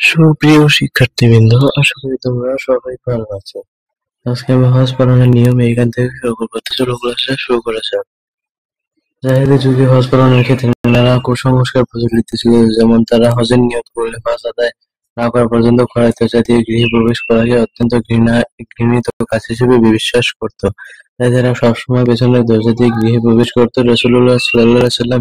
সুপ্রিয় শিক্ষার্থীবৃন্দ, আশা করি তোমরা সবাই ভালো আছো। আজকে আমি হজ পালনের নিয়ম এইখান থেকে শুরু করবো। তো চলো ক্লাসটা শুরু করা যাক। জাহেলি যুগে হজ পালনের ক্ষেত্রে নানা কুসংস্কার প্রচলিত ছিল, যেমন তারা হজের নিয়ত করলে হজ আদায় না করা পর্যন্ত খরাইত জাতীয় গৃহে প্রবেশ করাকে অত্যন্ত ঘৃণিত কাজ হিসেবে বিশ্বাস করত। তাই তারা সবসময় পেছনের দরজা দিয়ে গৃহে প্রবেশ করত। রাসূলুল্লাহ সাল্লাল্লাহু আলাইহি ওয়াসাল্লাম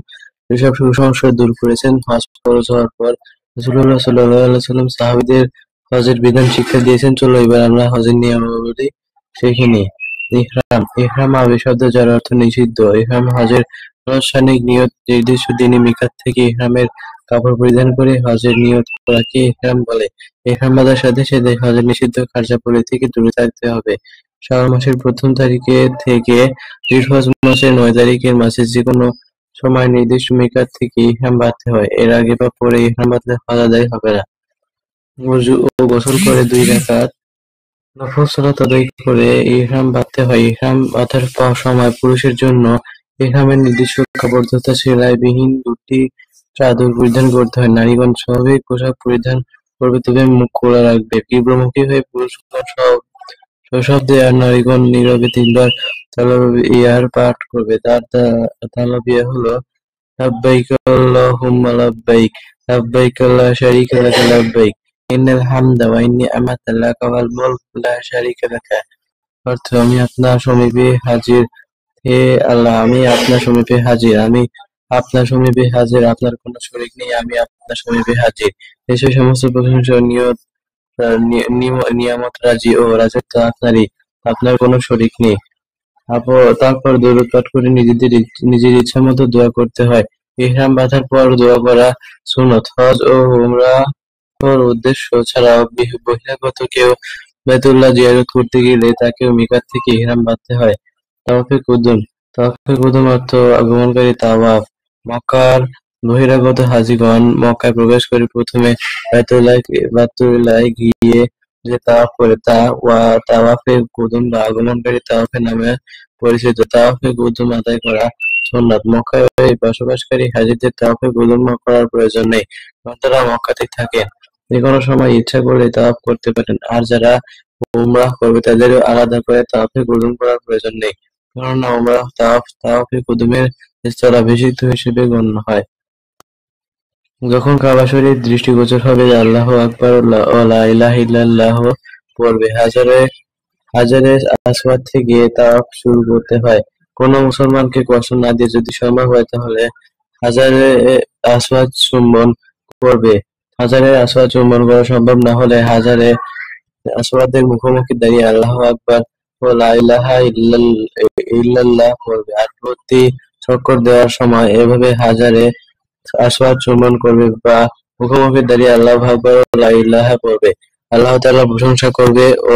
এসব কুসংস্কার দূর করেছেন। হজ ফরজ হওয়ার পর রাসূলুল্লাহ সাল্লাল্লাহু আলাইহি ওয়াসাল্লাম সাহাবীদের হজের বিধান শিক্ষা দিয়েছেন। চলো এবার আমরা হজের নিয়মাবলী শিখে নিই। ইহরাম। ইহরাম আরবি শব্দ যার অর্থ নিষিদ্ধ। ইহরাম হজের আনুষ্ঠানিক নিয়ত। নির্দিষ্ট দিনে মিকাত থেকে ইহরামের কাপড় পরিধান করে হজের নিয়ত করাকে ইহরাম বলে। ইহরাম বাঁধার সাথে সাথে হজের নিষিদ্ধ কার্যাবলী থেকে দূরে থাকতে হবে। শাওয়াল মাসের প্রথম তারিখে থেকে জিলহজ মাসের ৯ তারিখের মাঝে যেকোনো সময় নির্দিষ্ট মিকাত থেকে ইহরাম বাঁধতে হয়। এর আগে বা পরে ইহরাম বাঁধলে হজ আদায় হবে না। ওযু ও গোসল করে ২ রাকাত নফল সালাত আদায় করে ইহরাম বাঁধতে হয়। ইহরাম বাঁধার সময় পুরুষের জন্য ইহরামের নির্দিষ্ট কাপড় তথা সেলাইবিহীন দুটি চাদর পরিধান করতে হয়। নারীগণ স্বাভাবিক পোশাক পরিধান করবে, তবে মুখ খোলা রাখবে। কিবলামুখী হয়ে পুরুষগণ সশব্দে আর নারীগণ নীরবে ৩ বার তালবিয়ার পাঠ করবে। তার তালবিয়া হলো লাব্বাইক আল্লাহুম্মা লাব্বাইক, লাব্বাইক লা শারীকা লাকা লাব্বাইক, ইন্নাল হামদা ওয়া নি'মাতা লাকা ওয়াল মুলক লা শারীকা লাকা। অর্থ: আমি আপনার সমীপে হাজির, হে আল্লাহ, আমি আপনার সমীপে হাজির, আমি আপনার সমীপে হাজির, আপনার কোনো শরীক নেই, আমি আপনার সমীপে হাজির। নিশ্চয়ই সমস্ত প্রশংসা নিয়ামত রাজি ও রাজত্ব আপনারই, আপনার কোনো শরীক নেই। তারপর দরুদ পাঠ করে নিজের ইচ্ছামতো দোয়া করতে হয়। ইহরাম বাঁধার পর দোয়া করা সুন্নত। হজ ও উমরাহর উদ্দেশ্য ছাড়াও বহিরাগত কেউ বাইতুল্লাহ জিয়ারত করতে গেলে তাকেও মিকাত থেকে ইহরাম বাঁধতে হয়। তাওয়াফে কুদুম। তাওয়াফে কুদুম অর্থ আগমনকারী তাওয়াফ। মক্কার বহিরাগত হাজীগণ মক্কায় প্রবেশ করে প্রথমে বাইতুল্লায় গিয়ে যে তাওয়াফ করে তা তাওয়াফে কুদুম বা আগমনকারী তাওয়াফ নামে পরিচিত। তাওয়াফে কুদুম আদায় করা সুন্নাত। মক্কায় বসবাসকারী হাজীদের তাওয়াফে কুদুম করার প্রয়োজন নেই, কারণ তারা মক্কাতেই থাকেন। যেকোনো সময় ইচ্ছা করলে তাওয়াফ করতে পারেন। আর যারা উমরাহ করবে তাদেরও আলাদা করে তাওয়াফে কুদুম করার প্রয়োজন নেই, কেননা উমরাহ তাওয়াফে কুদুমের স্থলাভিষিক্ত হিসেবে গণ্য হয়। যখন কাবা শরীফ দৃষ্টিগোচর হবে, আল্লাহু আকবার ও লা ইলাহা ইল্লাল্লাহ পড়বে। হাজারে আসওয়াদ থেকে তাওয়াফ শুরু করতে হয়। কোনো মুসলমানকে কষ্ট না দিয়ে যদি সম্ভব হয় তাহলে হাজারে আসওয়াদ চুম্বন করবে। হাজারে আসওয়াদ চুম্বন করা সম্ভব না হলে হাজারে আসওয়াদের মুখোমুখি দাঁড়িয়ে আল্লাহু আকবার ও লা ইলাহা ইল্লাল্লাহ পড়বে। আর প্রতি চক্কর দেওয়ার সময় এভাবে হাজারে আসওয়াদ চুম্বন করবে বা মুখোমুখি দাঁড়িয়ে আল্লাহু আকবার ও লা ইলাহা পড়বে। আল্লাহ তাআলার প্রশংসা করবে ও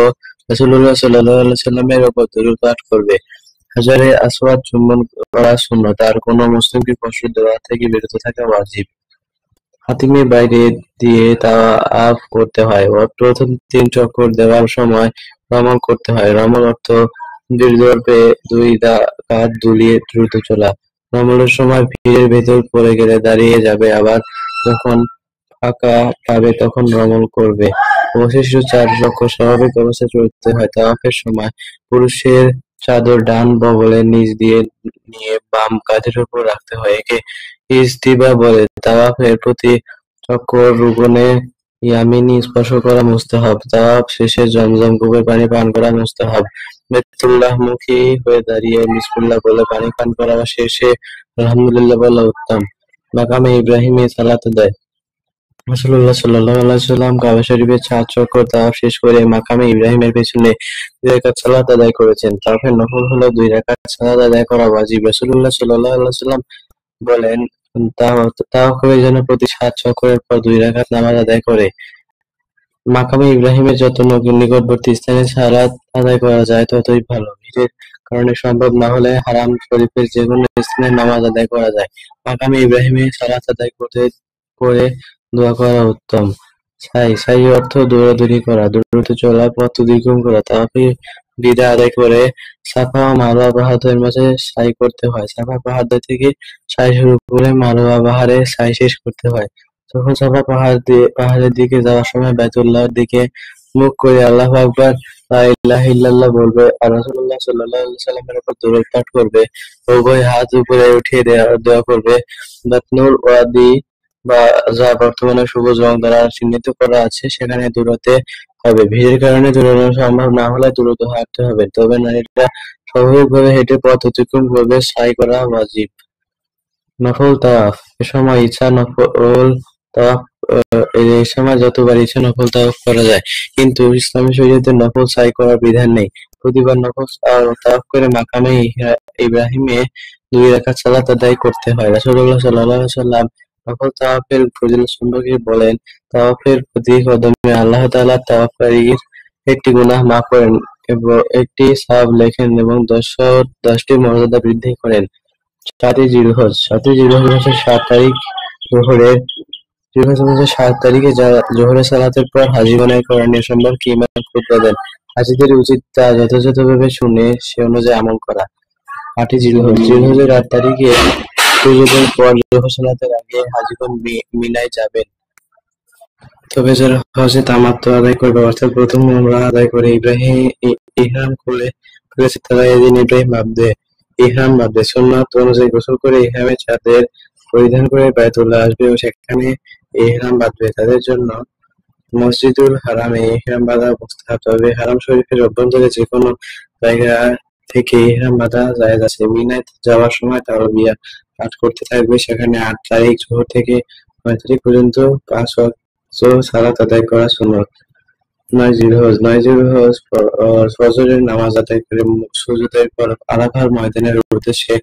রাসূলুল্লাহ সাল্লাল্লাহু আলাইহি ওয়াসাল্লামের উপর দরুদ পাঠ করবে। হাজারে আসওয়াদ চুম্বন করা সুন্নাত, আর কোনো মুসলিমকে কষ্ট দেওয়া থেকে বিরত থাকা ওয়াজিব। হাতিমের বাইরে দিয়ে তাওয়াফ করতে হয়। প্রথম ৩ চক্কর দেওয়ার সময় রমল করতে হয়। রমল অর্থ দৃঢ়ভাবে ২ কাঁধ দুলিয়ে দ্রুত চলা। রমলের সময় ভিড়ের ভেতর পড়ে গেলে দাঁড়িয়ে যাবে, আবার যখন ফাঁকা পাবে তখন রমল করবে। অবশিষ্ট ৪ চক্কর স্বাভাবিক অবস্থায় চলতে হয়। তাওয়াফের সময় পুরুষের চাদর ডান বগলের নিচ দিয়ে নিয়ে বাম কাঁধের উপর রাখতে হয়। একে ইজতিবা বলে। তাওয়াফের প্রতি চক্কর রুকনে ইয়ামিনী স্পর্শ করা মুস্তাহাব। তাওয়াফ শেষে জমজম কূপের পানি পান করা মুস্তাহাব। বাইতুল্লাহমুখী হয়ে দাঁড়িয়ে বিসমিল্লাহ বলে পানি পান করা শেষে আলহামদুলিল্লাহ বলা উত্তম। মাকামে ইব্রাহিমে সালাত আদায়। রাসূলুল্লাহ সাল্লাল্লাহু আলাইহি ওয়াসাল্লাম কাবা শরীফের ৪ চক্কর তাওয়াফ শেষ করে মাকামে ইব্রাহিমের পেছনে ২ রাকাত সালাত আদায় করেছেন। তাওয়াফের নফল হলো ২ রাকাত সালাত আদায় করা ওয়াজিব। রাসূলুল্লাহ সাল্লাল্লাহু আলাইহি ওয়াসাল্লাম বলেন, তাওয়াফের জন্য প্রতি ৭ চক্করের পর ২ রাকাত নামাজ আদায় করে। মাকামে ইব্রাহিমের যত নিকটবর্তী স্থানে সালাত আদায় করা যায় ততই ভালো। ভিড়ের কারণে সম্ভব না হলে হারাম শরীফের যেকোনো স্থানে নামাজ আদায় করা যায়। মাকামে ইব্রাহিমে সালাত আদায় করে দোয়া করা উত্তম। সাই অর্থ দৌড়াদৌড়ি করা, দ্রুত চলা, পথ অতিক্রম করা। তাওয়াফে বিদা আদায় করে সাফা ও মারওয়া পাহাড়ের মাঝে সাই করতে হয়। সাফা পাহাড় থেকে সাই শুরু করে মারওয়া পাহাড়ে সাই শেষ করতে হয়। তখন সাফা পাহাড়ের দিকে যাওয়ার সময় বাইতুল্লাহর দিকে মুখ করে আল্লাহু আকবার, লা ইলাহা ইল্লাল্লাহ বলবে আর রাসূলুল্লাহ সাল্লাল্লাহু আলাইহি সাল্লামের উপর দরুদ পাঠ করবে। উভয় হাত উপরে উঠিয়ে দোয়া করবে। বাতনুল ওয়াদি বা যা বর্তমানে সবুজ রং দ্বারা চিহ্নিত করা আছে সেখানে দৌড়াতে হবে। ভিড়ের কারণে দৌড়ানো সম্ভব না হলে দ্রুত হাঁটতে হবে। তবে নারীরা স্বাভাবিকভাবে হেঁটে পথ অতিক্রম করবে। সাই করা ওয়াজিব। নফল তাওয়াফ এ সময় ইচ্ছা নফল তাওয়াফ এই সময় যতবার ইচ্ছা নফল তাওয়াফ করা যায়, কিন্তু ইসলামী শরীয়তে নফল সাই করার বিধান নেই। প্রতিবার নফল তাওয়াফ করে মাকামে ইব্রাহিমে 2 রাকাত সালাত আদায় করতে হয়। রাসূলুল্লাহ সাল্লাল্লাহু আলাইহি ওয়াসাল্লাম নফল তাওয়াফের ফজিলত সম্পর্কে বলেন, তাওয়াফের প্রতি কদমে আল্লাহ তাআলা তাওয়াফকারীর একটি গুনাহ মাফ করেন এবং একটি সওয়াব লেখেন এবং 10টি মর্যাদা বৃদ্ধি করেন। 7ই জিলহজ 7 তারিখ জোহরের জিলহজ মাসের 7 তারিখে জোহরের সালাতের পর হাজীগণের করণীয় সম্পর্কে ইমাম খুতবা দেন। হাজীদের উচিত তা যথাযথভাবে শুনে সে অনুযায়ী আমল করা। 8ই জিলহজের 8 তারিখে সূর্যোদয়ের পর জোহর সালাতের আগে হাজীগণ মিনায় যাবেন। তবে যারা হজে তামাত্তু আদায় করবে অর্থাৎ প্রথম উমরাহ আদায় করে ইহরাম খুলেছে তারা এদিন ইহরাম বাঁধবে। সুন্নাত অনুযায়ী গোসল করে ইহরামের চাদর পরিধান করে বায়তুল্লাহ আসবে ও সেখানে ইহরাম বাঁধবে। তাদের জন্য মসজিদুল হারামে ইহরাম বাঁধা মুস্তাহাব। তবে হারাম শরীফের অভ্যন্তরে যেকোনো জায়গা থেকে ইহরাম বাঁধা জায়েজ আছে। মিনায় যাওয়ার সময় তালবিয়া পাঠ করতে থাকবে। সেখানে 8 তারিখ জোহর থেকে 9 তারিখ পর্যন্ত 5 ওয়াক্ত সালাত আদায় করা সুন্নত। 9 জিলহজ ফজরের নামাজ আদায় করে সূর্যোদয়ের পর আরাফার ময়দানের উদ্দেশ্যে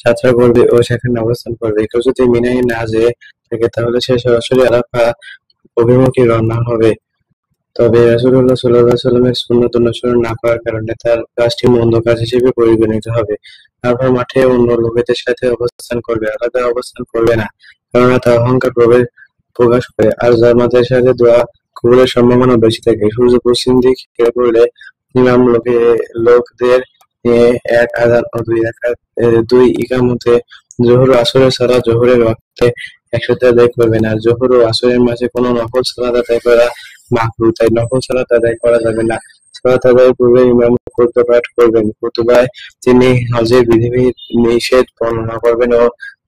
যাত্রা করবে ও সেখানে অবস্থান করবে। কেউ যদি মিনায় না যেয়ে থাকে তাহলে সে সরাসরি আরাফা অভিমুখে রওনা হবে। তবে রাসূলুল্লাহ সাল্লাল্লাহু আলাইহি ওয়াসাল্লামের সুন্নত অনুসরণ না করার কারণে তার কাজটি মন্দ কাজ হিসেবে পরিগণিত হবে। আরাফার মাঠে অন্য লোকেদের সাথে অবস্থান করবে, আলাদা অবস্থান করবে না, কেননা তা অহংকার প্রকাশ করে আর জামাতের সাথে দোয়া কবুলের সম্ভাবনা বেশি থাকে। সূর্য পশ্চিম দিক হেলে পড়লে ইমাম লোকদের নিয়ে 1 আযান ও 2 ইকামতে জোহর ও আসরের সালাত জোহরের ওয়াক্তে একসাথে আদায় করবেন। আর জোহর ও আসরের মাঝে কোনো নফল সালাত আদায় করা মাকরুহ, তাই নফল সালাত আদায় করা যাবে না। সালাত আদায়ের পূর্বে ইমাম খুতবা পাঠ করবেন। খুতবায় তিনি হজের বিধি-নিষেধ বর্ণনা করবেন ও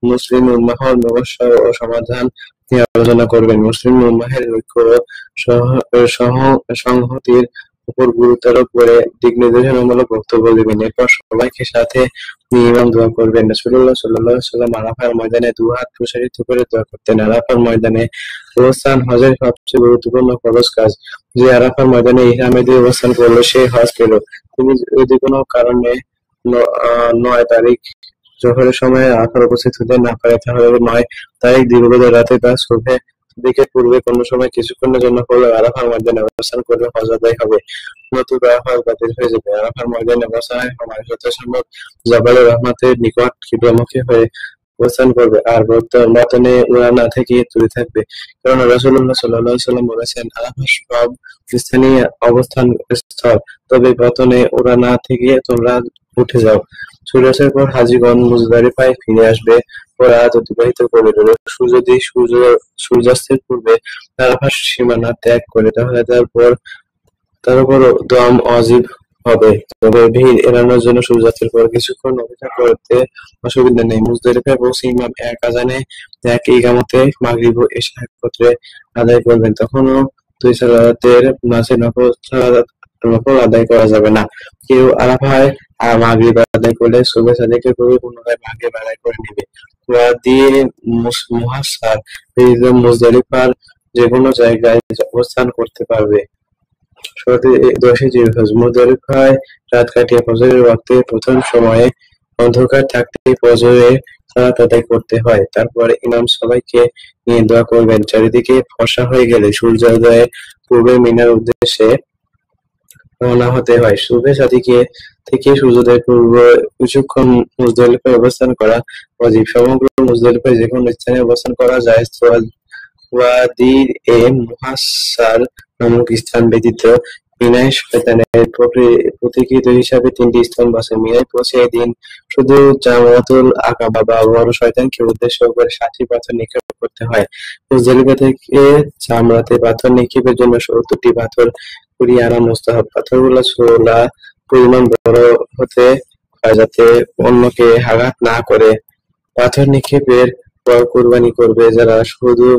মুসলিম উম্মাহর সমস্যা ও সমাধান নিয়ে আলোচনা করবেন। মুসলিম উম্মাহের ঐক্য ও সংহতির উপর গুরুত্ব আরোপ করে দিক নির্দেশনামূলক বক্তব্য দেবেন। এরপর সবাইকে সাথে নিয়ে ইমাম দোয়া করবেন। রাসূলুল্লাহ সাল্লাল্লাহু আলাইহি ওয়াসাল্লাম আরাফার ময়দানে 2 হাত প্রসারিত করে দোয়া করতেন। আরাফার ময়দানে অবস্থান হজের সবচেয়ে গুরুত্বপূর্ণ ফরজ কাজ। যে আরাফার ময়দানে ইহরামে দিয়ে অবস্থান করলো সে হজ পেল। তিনি যদি কোনো কারণে 9 তারিখ জোহরের সময় আরাফায় উপস্থিত হতে না পারে তাহলে 9 তারিখ দিবাগত রাতে বা সুবহে দিকের পূর্বে কোনো সময় কিছুক্ষণের জন্য হলেও আরাফার ময়দানে অবস্থান করলে হজ আদায় হবে, নতুবা হজ বাতিল হয়ে যাবে। আরাফার ময়দানে অবস্থানের সময় যথাসম্ভব জাবালে রহমতের নিকট কিবলামুখী হয়ে অবস্থান করবে আর বর্তমানে উড়ানা থেকে দূরে থাকবে, কারণ রাসূলুল্লাহ সাল্লাল্লাহু আলাইহি ওয়াসাল্লাম বলেছেন আরাফা সব স্থানীয় অবস্থান স্থল, তবে বর্তমানে উড়ানা থেকে তোমরা উঠে যাও। সূর্যাস্তের পর হাজীগণ মুজদালিফায় ফিরে আসবে ও রাত অতিবাহিত করবে। যদি সূর্যাস্তের পূর্বে আরাফার সীমানা ত্যাগ করে তাহলে তার উপর দম ওয়াজিব হবে। তবে ভিড় এড়ানোর জন্য সূর্যাস্তের পর কিছুক্ষণ অপেক্ষা করতে অসুবিধা নেই। মুজদালিফায় পৌঁছে ইমাম 1 আযানে 1 ইকামতে মাগরিব ও ইশা একত্রে আদায় করবেন। তখনও 2 সালাতের মাঝে নফল আদায় করা যাবে না। কেউ আরাফায় মাগরিব আদায় করলে সুবহে সাদিকের পূর্বে পুনরায় মাগরিব আদায় করে নেবে। ওয়াদি মুহাসার মুজদালিফার যেকোনো জায়গায় অবস্থান করতে পারবে। 10ই জিলহজ মুজদালিফায় রাত কাটিয়ে ফজরের ওয়াক্তে প্রথম সময়ে অন্ধকার থাকতেই ফজরের সালাত আদায় করতে হয়। তারপরে ইমাম সবাইকে নিয়ে দোয়া করবেন। চারিদিকে ফর্সা হয়ে গেলে সূর্যোদয়ের পূর্বে মিনার উদ্দেশ্যে রওনা হতে হয়। সুবহে সাদিকে থেকে সূর্যোদয়ের পূর্বে কিছুক্ষণ মুজদালিফায় অবস্থান করা ওয়াজিব। সমগ্র মুজদালিফায় যেকোনো স্থানে অবস্থান করা জায়েজ। ওয়াদি মুহাসার নামক স্থান ব্যতীত মিনায় শয়তানের প্রতীকৃত হিসাবে 3টি স্তম্ভ আছে। মিনায় পৌঁছে এদিন শুধু জামরাতুল আকাবা বা বড় শয়তানকে উদ্দেশ্য করে 7টি পাথর নিক্ষেপ করতে হয়। মুজদালিফা থেকে জামরাতে পাথর নিক্ষেপের জন্য 70টি পাথর কুড়িয়ে আনা মুস্তাহাব। পাথরগুলো ছোলা পরিমাণ বড় হতে হয় যাতে অন্যকে আঘাত না করে। পাথর নিক্ষেপের পর কুরবানি করবে। যারা শুধু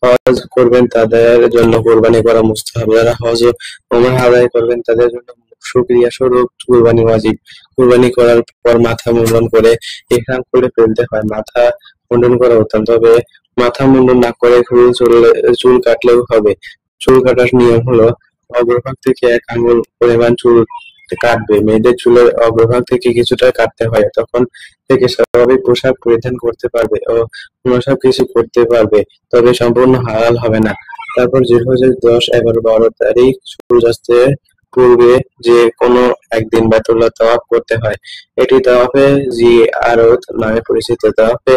হজ করবেন তাদের জন্য কুরবানি করা মুস্তাহাব। যারা হজ ও ওমরাহ আদায় করবেন তাদের জন্য শুকরিয়া স্বরূপ কুরবানি ওয়াজিব। কুরবানি করার পর মাথা মুন্ডন করে ইহরাম খুলে ফেলতে হয়। মাথা মুন্ডন করা উত্তম, তবে মাথা মুন্ডন না করে চুল কাটলেও হবে। চুল কাটার নিয়ম হলো অগ্রভাগ থেকে 1 আঙ্গুল পরিমাণ চুল কাটবে। মেয়েদের চুলের অগ্রভাগ থেকে কিছুটা কাটতে হয়। তখন থেকে স্বাভাবিক পোশাক পরিধান করতে পারবে ও অন্য সবকিছু করতে পারবে, তবে সম্পূর্ণ হালাল হবে না। তারপর জিলহজের 10, 11, 12 তারিখ সূর্যাস্তের পূর্বে যে কোনো একদিন বাইতুল্লাহ তাওয়াফ করতে হয়। এটি তাওয়াফে জিয়ারত নামে পরিচিত। তাওয়াফে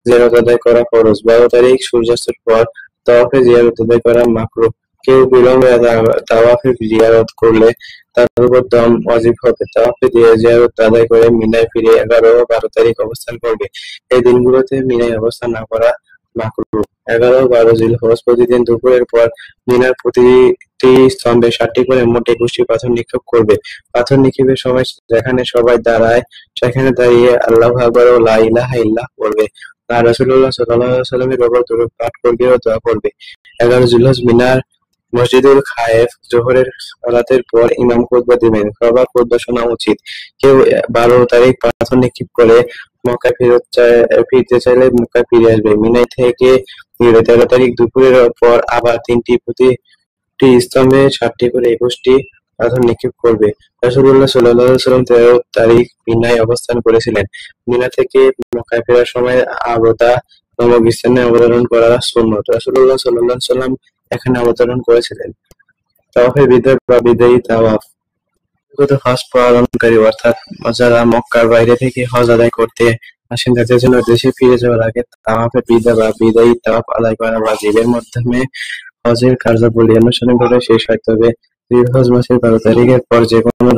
জিয়ারত আদায় করা ফরজ। 12 তারিখ সূর্যাস্তের পর তাওয়াফে জিয়ারত আদায় করা মাকরুহ। কেউ বিলম্বে তাওয়াফে জিয়ারত করলে তার উপর দম ওয়াজিব হবে। তাওয়াফে জিয়ারত আদায় করে মিনায় ফিরে 11 ও 12 তারিখ অবস্থান করবে। এই দিনগুলোতে মিনায় অবস্থান না করা মাকরুহ। 11 ও 12 জিলহজ প্রতিদিন দুপুরের পর মিনার প্রতিটি স্তম্ভে 7টি করে মোট 21টি পাথর নিক্ষেপ করবে। পাথর নিক্ষেপের সময় যেখানে সবাই দাঁড়ায় সেখানে দাঁড়িয়ে আল্লাহু আকবার ও লা ইলাহা ইল্লাল্লাহ বলবে। আর রাসূলুল্লাহ সাল্লাল্লাহু আলাইহি ওয়াসাল্লামের উপর দরুদ পাঠ করবে ও দোয়া করবে। 11 জিলহজ মিনার মসজিদুল খায়েফ জোহরের সালাতের পর ইমাম খুতবা দিবেন। সবার খুতবা শোনা উচিত। কেউ 12 তারিখ পাথর নিক্ষেপ করে মক্কায় ফিরতে চাইলে মক্কায় ফিরে আসবে। মিনায় থেকে 13 তারিখ দুপুরের পর আবার প্রতিটি স্তম্ভে 7টি করে 21টি পাথর নিক্ষেপ করবে। রাসূলুল্লাহ সাল্লাল্লাহু আলাইহি ওয়াসাল্লাম 13 তারিখ মিনায় অবস্থান করেছিলেন। মিনা থেকে মক্কায় ফেরার সময় আবদা নামক স্থানে অবতরণ করা সুন্নত। রাসূলুল্লাহ সাল্লাল্লাহু আলাইহি ওয়াসাল্লাম এখানে অবতরণ করেছিলেন। তাওয়াফে বিদা বা বিদায়ী তাওয়াফ। হজ পালনকারী অর্থাৎ যারা মক্কার বাইরে থেকে হজ আদায় করতে আসেন তাদের জন্য দেশে ফিরে যাওয়ার আগে তাওয়াফে বিদা বা বিদায়ী তাওয়াফ আদায় করা ওয়াজিব। এর মাধ্যমে হজের কার্যাবলী আনুষ্ঠানিকভাবে শেষ হয়। তবে জিলহজ মাসের 12 তারিখের পর যে কোনো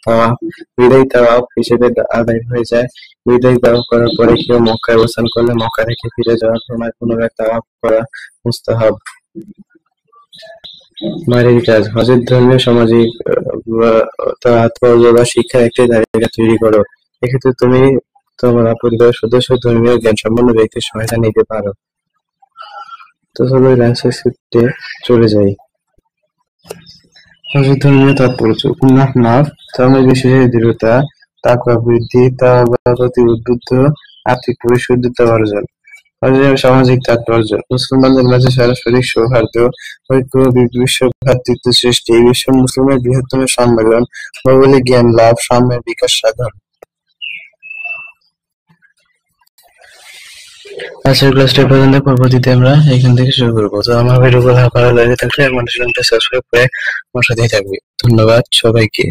তাওয়াফ বিদায়ী তাওয়াফ হিসেবে আদায় হয়ে যায়। বিদায়ী তাওয়াফ করার পরে কেউ মক্কায় অবস্থান করলে মক্কা থেকে ফিরে যাওয়ার সময় পুনরায় তাওয়াফ করা মুস্তাহাব। বাড়ির কাজ। হজের ধর্মীয়, সামাজিক তাৎপর্য বা শিক্ষার একটি তালিকা তৈরি করো। এক্ষেত্রে তুমি তোমার পরিবারের সদস্য, ধর্মীয় জ্ঞান সম্পন্ন ব্যক্তির সহায়তা নিতে পারো। তো চলো স্ক্রিপ্টে চলে যাই। হজের ধর্মীয় তাৎপর্য। ধর্মের বিশেষ দৃঢ়তা, তাকওয়া বৃদ্ধি, তাওবার প্রতি উদ্বুদ্ধ, আর্থিক পরিশুদ্ধতা অর্জন। হজের সামাজিক তাৎপর্য। মুসলমানদের মাঝে সাংস্কৃতিক সৌহার্দ্য, ঐক্য, বিশ্ব ভ্রাতৃত্ব সৃষ্টি, বিশ্ব মুসলিমের বৃহত্তম সম্মেলন, ভৌগোলিক জ্ঞান লাভ, সাম্যের বিকাশ সাধন। আজকের ক্লাসটা পর্যন্ত, পরবর্তীতে আমরা এখান থেকে শুরু করবো। তো আমার ভিডিওগুলো ভালো লাগে থাকলে আমার চ্যানেলটা সাবস্ক্রাইব করে আমার সাথেই থাকবে। ধন্যবাদ সবাইকে।